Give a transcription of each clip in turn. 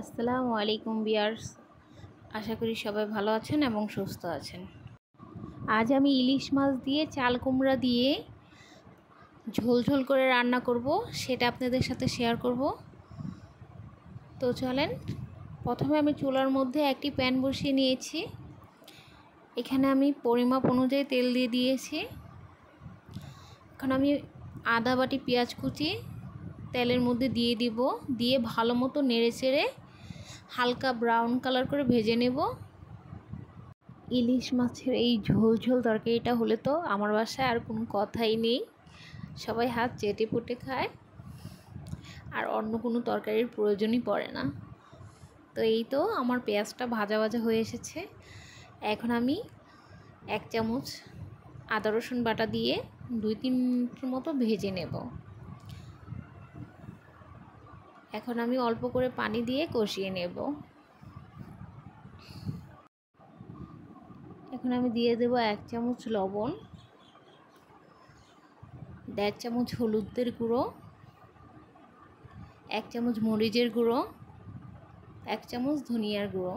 আসসালামু আলাইকুম ভিউয়ার্স, আশা করি সবাই ভালো আছেন এবং সুস্থ আছেন। আজ আমি ইলিশ মাছ দিয়ে চাল কুমড়া দিয়ে ঝোল ঝোল করে রান্না করব, সেটা আপনাদের সাথে শেয়ার করব। তো চলেন, প্রথমে আমি চুলার মধ্যে একটি প্যান বসিয়ে নিয়েছি। এখানে আমি পরিমাপ অনুযায়ী তেল দিয়ে দিয়েছি। এখন আমি আদা বাটি পেঁয়াজ কুচি তেলের মধ্যে দিয়ে দিব, দিয়ে ভালো মতো নেড়ে চেড়ে হালকা ব্রাউন কালার করে ভেজে নেব। ইলিশ মাছের এই ঝোল ঝোল তরকারিটা হলে তো আমার বাসায় আর কোনো কথাই নেই, সবাই হাত চেটে পুটে খায়, আর অন্য কোনো তরকারির প্রয়োজনই পড়ে না। তো এই তো আমার পেঁয়াজটা ভাজা ভাজা হয়ে এসেছে। এখন আমি 1 চামচ আদা রসুন বাটা দিয়ে 2-3 মিনিটের মতো ভেজে নেব। এখন আমি অল্প করে পানি দিয়ে কষিয়ে নেব। এখন আমি দিয়ে দেব 1 চামচ লবণ, 1.5 চামচ হলুদের গুঁড়ো, 1 চামচ মরিচের গুঁড়ো, 1 চামচ ধনিয়ার গুঁড়ো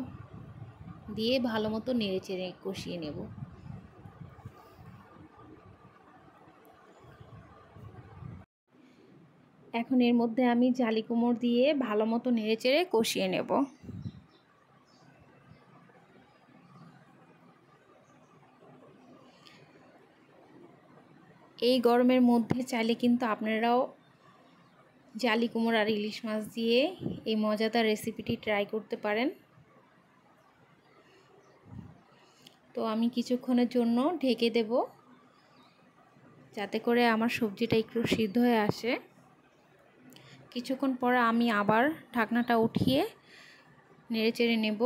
দিয়ে ভালো মতো নেড়ে চেড়ে কষিয়ে নেব। এখন এর মধ্যে আমি জালি কুমড় দিয়ে ভালো মতো নেড়ে চেড়ে কষিয়ে নেব। এই গরমের মধ্যে চাইলে কিন্তু আপনারাও জালি কুমড় আর ইলিশ মাছ দিয়ে এই মজাদার রেসিপিটি ট্রাই করতে পারেন। তো আমি কিছুক্ষণের জন্য ঢেকে দেব, যাতে করে আমার সবজিটা একটু সিদ্ধ হয়ে আসে। কিছুক্ষণ পর আমি আবার ঢাকনাটা উঠিয়ে নেড়ে চেড়ে নেব।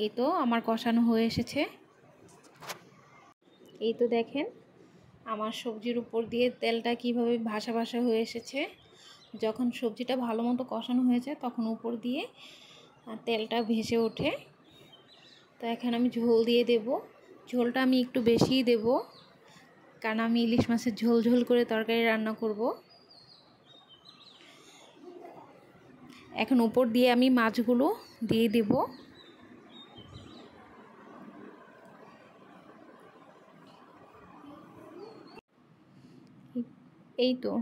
এই তো আমার কষানো হয়ে এসেছে। এই তো দেখেন আমার সবজির উপর দিয়ে তেলটা কিভাবে ভাসা ভাসা হয়ে এসেছে। যখন সবজিটা ভালো মতো কষানো হয়ে যায় তখন উপর দিয়ে তেলটা ভেসে ওঠে। তো এখন আমি ঝোল দিয়ে দেব। ঝোলটা আমি একটু বেশিই দেব, কারণ আমি ইলিশ মাছের ঝোল ঝোল করে তরকারি রান্না করব। এখন উপর দিয়ে আমি মাছগুলো দিয়ে দেব। এই তো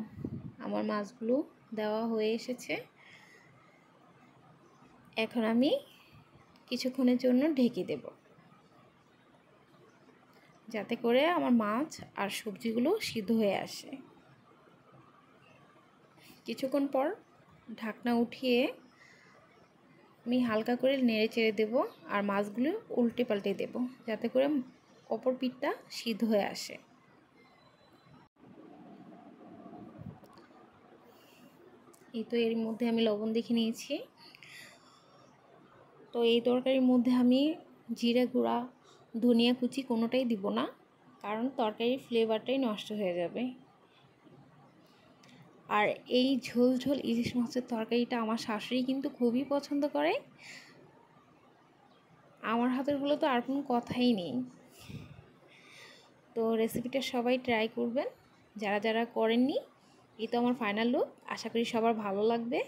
আমার মাছগুলো দেওয়া হয়ে এসেছে। এখন আমি কিছুক্ষণের জন্য ঢেকে দেব, যাতে করে আমার মাছ আর সবজিগুলো সিদ্ধ হয়ে আসে। কিছুক্ষণ পর ঢাকনা উঠিয়ে আমি হালকা করে নেড়ে চেড়ে দেব, আর মাছগুলো উল্টে পাল্টে দেব, যাতে করে অপর পিঠটা সিদ্ধ হয়ে আসে। এই তো এর মধ্যে আমি লবণ দেখে নিয়েছি। তো এই তরকারির মধ্যে আমি জিরা গুঁড়া, ধনিয়া কুচি কোনোটাই দিব না, কারণ তরকারির ফ্লেভারটাই নষ্ট হয়ে যাবে। আর এই ঝোল ঝোল ইলিশ মাছের তরকারিটা আমার শাশুড়ি কিন্তু খুবই পছন্দ করে। আমার হাতেরগুলো তো আর কোনো কথাই নেই। তো রেসিপিটা সবাই ট্রাই করবেন, যারা যারা করেননি। এই তো আমার ফাইনাল লুক, আশা করি সবার ভালো লাগবে।